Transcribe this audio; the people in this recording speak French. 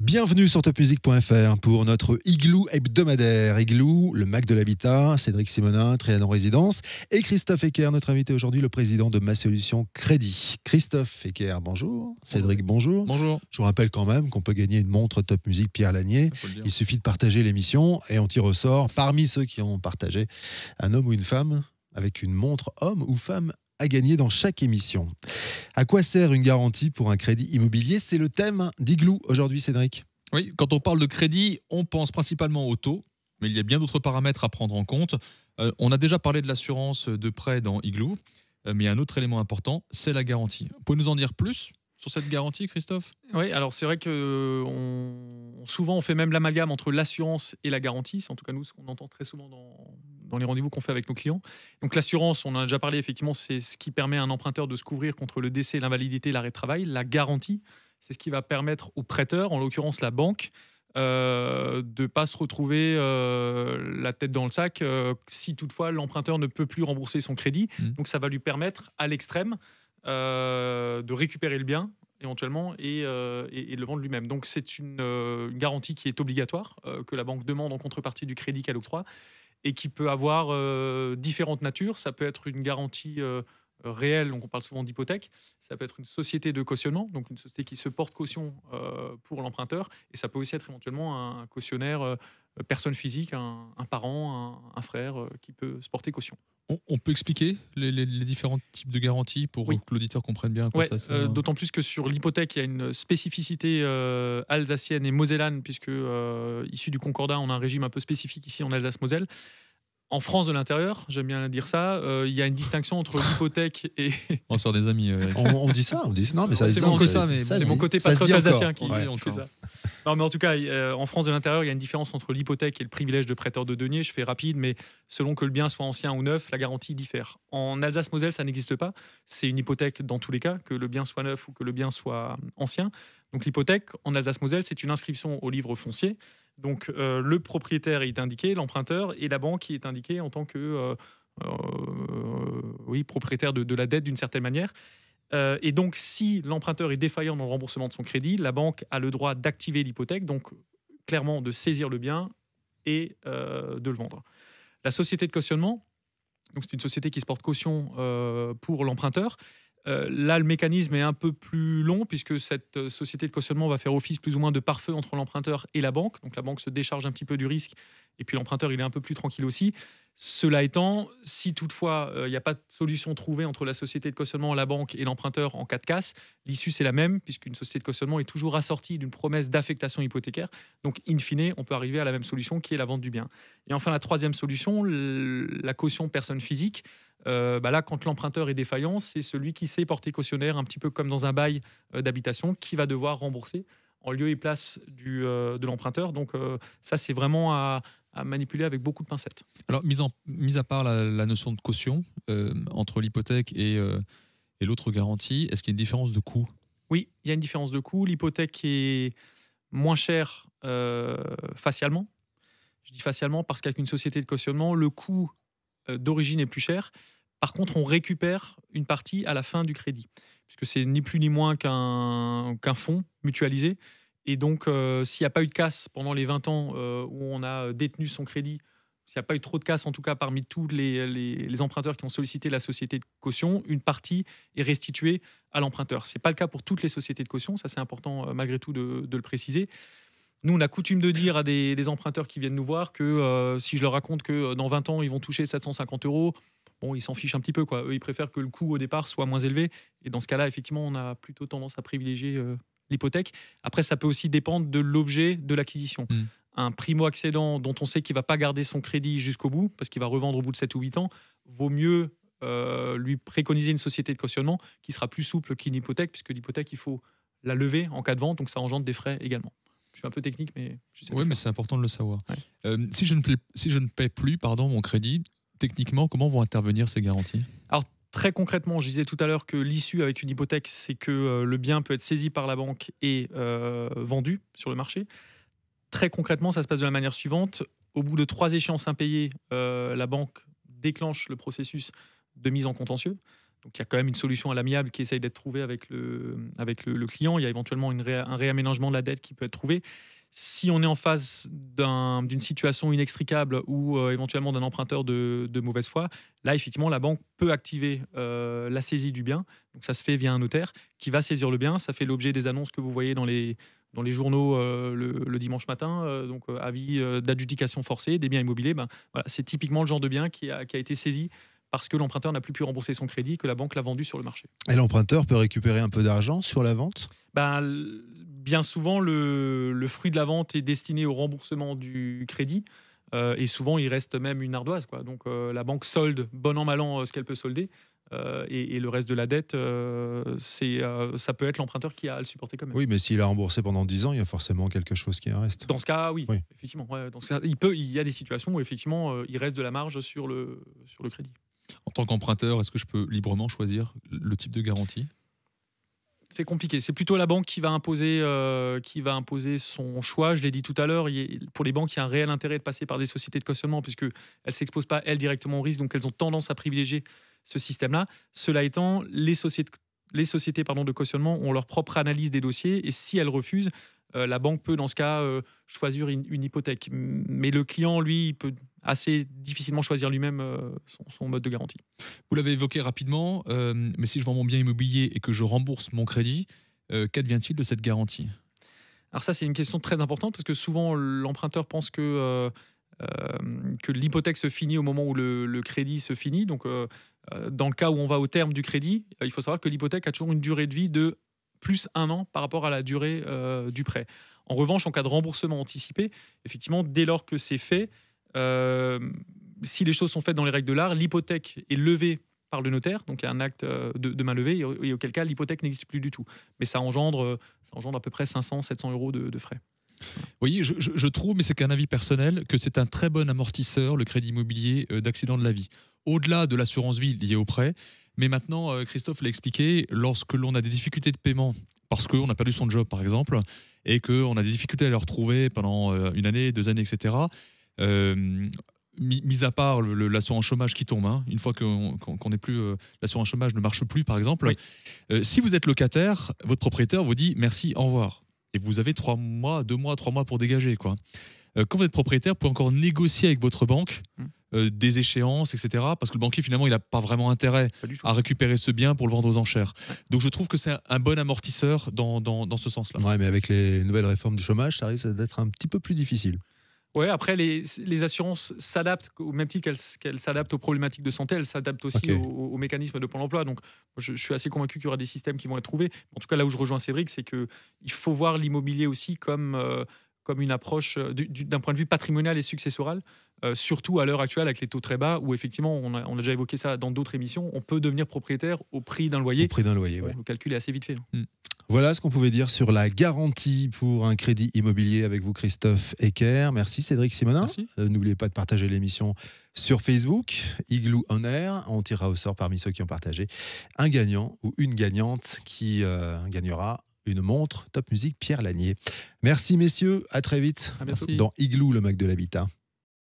Bienvenue sur topmusic.fr pour notre Igloo hebdomadaire. Igloo, le Mac de l'habitat, Cédric Simonin, Trianon Résidence et Christophe Ecker, notre invité aujourd'hui, le président de Ma Solution Crédit. Christophe Ecker, bonjour. Cédric, bonjour. Bonjour. Je vous rappelle quand même qu'on peut gagner une montre Top Music Pierre Lanier. Il suffit de partager l'émission et on tire au sort, parmi ceux qui ont partagé, un homme ou une femme avec une montre homme ou femme à gagner dans chaque émission. À quoi sert une garantie pour un crédit immobilier? C'est le thème d'Igloo aujourd'hui, Cédric. Oui, quand on parle de crédit, on pense principalement au taux, mais il y a bien d'autres paramètres à prendre en compte. On a déjà parlé de l'assurance de prêt dans Igloo, mais un autre élément important, c'est la garantie. Vous pouvez nous en dire plus sur cette garantie, Christophe? Oui, alors c'est vrai que souvent on fait même l'amalgame entre l'assurance et la garantie. C'est en tout cas nous ce qu'on entend très souvent dans les rendez-vous qu'on fait avec nos clients. Donc l'assurance, on en a déjà parlé, effectivement, c'est ce qui permet à un emprunteur de se couvrir contre le décès, l'invalidité, l'arrêt de travail. La garantie, c'est ce qui va permettre au prêteur, en l'occurrence la banque, de ne pas se retrouver la tête dans le sac si toutefois l'emprunteur ne peut plus rembourser son crédit. Donc ça va lui permettre à l'extrême de récupérer le bien éventuellement et le vendre lui-même. Donc c'est une garantie qui est obligatoire, que la banque demande en contrepartie du crédit qu'elle octroie et qui peut avoir différentes natures. Ça peut être une garantie réelle, donc on parle souvent d'hypothèque. Ça peut être une société de cautionnement, donc une société qui se porte caution pour l'emprunteur, et ça peut aussi être éventuellement un cautionnaire, personne physique, un parent, un frère qui peut se porter caution. On peut expliquer les différents types de garanties pour que l'auditeur comprenne bien à quoi ça sert. D'autant plus que sur l'hypothèque, il y a une spécificité alsacienne et mosellane, puisque issu du Concordat, on a un régime un peu spécifique ici en Alsace-Moselle. En France de l'intérieur, j'aime bien dire ça, il y a une distinction entre l'hypothèque et... On se fait des amis. On dit ça, non, mais ça c'est mon côté patriote alsacien qui fait ça. Non, mais en tout cas, en France de l'intérieur, il y a une différence entre l'hypothèque et le privilège de prêteur de deniers. Je fais rapide, mais selon que le bien soit ancien ou neuf, la garantie diffère. En Alsace-Moselle, ça n'existe pas. C'est une hypothèque dans tous les cas, que le bien soit neuf ou que le bien soit ancien. Donc l'hypothèque, en Alsace-Moselle, c'est une inscription au livre foncier. Donc le propriétaire est indiqué, l'emprunteur, et la banque qui est indiquée en tant que propriétaire de la dette d'une certaine manière. Et donc si l'emprunteur est défaillant dans le remboursement de son crédit, la banque a le droit d'activer l'hypothèque, donc clairement de saisir le bien et de le vendre. La société de cautionnement, donc c'est une société qui se porte caution pour l'emprunteur. Là, le mécanisme est un peu plus long puisque cette société de cautionnement va faire office plus ou moins de pare-feu entre l'emprunteur et la banque. Donc la banque se décharge un petit peu du risque et puis l'emprunteur il est un peu plus tranquille aussi. Cela étant, si toutefois il n'y a pas de solution trouvée entre la société de cautionnement, la banque et l'emprunteur en cas de casse, l'issue c'est la même puisqu'une société de cautionnement est toujours assortie d'une promesse d'affectation hypothécaire. Donc in fine, on peut arriver à la même solution qui est la vente du bien. Et enfin la troisième solution, la caution personne physique. Là, quand l'emprunteur est défaillant, c'est celui qui s'est porté cautionnaire, un petit peu comme dans un bail d'habitation, qui va devoir rembourser en lieu et place de l'emprunteur. Donc ça, c'est vraiment à manipuler avec beaucoup de pincettes. Alors, mis à part la notion de caution entre l'hypothèque et l'autre garantie, est-ce qu'il y a une différence de coût? Oui, il y a une différence de coût. L'hypothèque est moins chère facialement. Je dis facialement parce qu'avec une société de cautionnement, le coût d'origine est plus cher. Par contre, on récupère une partie à la fin du crédit, puisque c'est ni plus ni moins qu'un fonds mutualisé. Et donc, s'il n'y a pas eu de casse pendant les 20 ans où on a détenu son crédit, s'il n'y a pas eu trop de casse, en tout cas parmi tous les emprunteurs qui ont sollicité la société de caution, une partie est restituée à l'emprunteur. Ce n'est pas le cas pour toutes les sociétés de caution, ça c'est important malgré tout de le préciser. Nous, on a coutume de dire à des emprunteurs qui viennent nous voir que si je leur raconte que dans 20 ans, ils vont toucher 750 €, bon, ils s'en fichent un petit peu, quoi. Eux, ils préfèrent que le coût au départ soit moins élevé. Et dans ce cas-là, effectivement, on a plutôt tendance à privilégier l'hypothèque. Après, ça peut aussi dépendre de l'objet de l'acquisition. Un primo-accédant dont on sait qu'il ne va pas garder son crédit jusqu'au bout, parce qu'il va revendre au bout de 7 ou 8 ans, vaut mieux lui préconiser une société de cautionnement qui sera plus souple qu'une hypothèque, puisque l'hypothèque, il faut la lever en cas de vente, donc ça engendre des frais également. Je suis un peu technique, mais je sais. Oui, mais c'est important de le savoir. Ouais. Si je ne paie plus mon crédit, techniquement, comment vont intervenir ces garanties? Alors, très concrètement, je disais tout à l'heure que l'issue avec une hypothèque, c'est que le bien peut être saisi par la banque et vendu sur le marché. Très concrètement, ça se passe de la manière suivante. Au bout de 3 échéances impayées, la banque déclenche le processus de mise en contentieux. Donc il y a quand même une solution à l'amiable qui essaye d'être trouvée avec le client. Il y a éventuellement un réaménagement de la dette qui peut être trouvé. Si on est en face d'une situation inextricable ou éventuellement d'un emprunteur de mauvaise foi, là, effectivement, la banque peut activer la saisie du bien. Donc, ça se fait via un notaire qui va saisir le bien. Ça fait l'objet des annonces que vous voyez dans les journaux le dimanche matin. Donc, avis d'adjudication forcée des biens immobiliers. Voilà, c'est typiquement le genre de bien qui a été saisi parce que l'emprunteur n'a plus pu rembourser son crédit, que la banque l'a vendu sur le marché. Et l'emprunteur peut récupérer un peu d'argent sur la vente ? Bien souvent, le fruit de la vente est destiné au remboursement du crédit. Et souvent, il reste même une ardoise, quoi. Donc, la banque solde, bon an, mal an, ce qu'elle peut solder. Et le reste de la dette, ça peut être l'emprunteur qui a à le supporter quand même. Oui, mais s'il a remboursé pendant 10 ans, il y a forcément quelque chose qui en reste. Dans ce cas, oui. Effectivement. Ouais, dans ce cas, il y a des situations où, effectivement, il reste de la marge sur le crédit. En tant qu'emprunteur, est-ce que je peux librement choisir le type de garantie ? C'est compliqué. C'est plutôt la banque qui va imposer son choix. Je l'ai dit tout à l'heure, pour les banques, il y a un réel intérêt de passer par des sociétés de cautionnement puisqu'elles ne s'exposent pas, elles, directement au risque, donc elles ont tendance à privilégier ce système-là. Cela étant, les sociétés de cautionnement ont leur propre analyse des dossiers et si elles refusent, la banque peut, dans ce cas, choisir une hypothèque. Mais le client, lui, il peut assez difficilement choisir lui-même son mode de garantie. Vous l'avez évoqué rapidement, mais si je vends mon bien immobilier et que je rembourse mon crédit, qu'advient-il de cette garantie ? Alors ça, c'est une question très importante parce que souvent, l'emprunteur pense que l'hypothèque se finit au moment où le crédit se finit. Donc, dans le cas où on va au terme du crédit, il faut savoir que l'hypothèque a toujours une durée de vie de plus 1 an par rapport à la durée du prêt. En revanche, en cas de remboursement anticipé, effectivement, dès lors que c'est fait, si les choses sont faites dans les règles de l'art, l'hypothèque est levée par le notaire, donc il y a un acte de main levée, et auquel cas l'hypothèque n'existe plus du tout. Mais ça engendre à peu près 500-700 euros de frais. Vous voyez, je trouve, mais c'est qu'un avis personnel, que c'est un très bon amortisseur, le crédit immobilier d'accident de la vie. Au-delà de l'assurance vie liée au prêt, mais maintenant, Christophe l'a expliqué, lorsque l'on a des difficultés de paiement, parce qu'on a perdu son job par exemple, et qu'on a des difficultés à le retrouver pendant 1 année, 2 années, etc., mis à part l'assurance chômage qui tombe, une fois qu'on n'est plus, l'assurance chômage ne marche plus par exemple, oui. Si vous êtes locataire, votre propriétaire vous dit merci, au revoir. Et vous avez 3 mois pour dégager, quoi. Quand vous êtes propriétaire, vous pouvez encore négocier avec votre banque des échéances, etc. Parce que le banquier, finalement, il n'a pas vraiment intérêt à récupérer ce bien pour le vendre aux enchères. Ouais. Donc je trouve que c'est un bon amortisseur dans ce sens-là. Ouais, mais avec les nouvelles réformes du chômage, ça risque d'être un petit peu plus difficile. Ouais, après, les assurances s'adaptent, au même titre qu'elles s'adaptent aux problématiques de santé, elles s'adaptent aussi aux mécanismes de Pôle emploi. Donc, je suis assez convaincu qu'il y aura des systèmes qui vont être trouvés. En tout cas, là où je rejoins Cédric, c'est qu'il faut voir l'immobilier aussi comme une approche d'un point de vue patrimonial et successoral, surtout à l'heure actuelle avec les taux très bas, où effectivement, on a déjà évoqué ça dans d'autres émissions, on peut devenir propriétaire au prix d'un loyer. Au prix d'un loyer, oui. Le calcul est assez vite fait. Voilà ce qu'on pouvait dire sur la garantie pour un crédit immobilier avec vous, Christophe Ecker. Merci Cédric Simonin. N'oubliez pas de partager l'émission sur Facebook, Igloo On Air. On tirera au sort parmi ceux qui ont partagé un gagnant ou une gagnante qui gagnera une montre Top Music Pierre Lanier. Merci messieurs, à très vite dans Igloo, le Mac de l'habitat.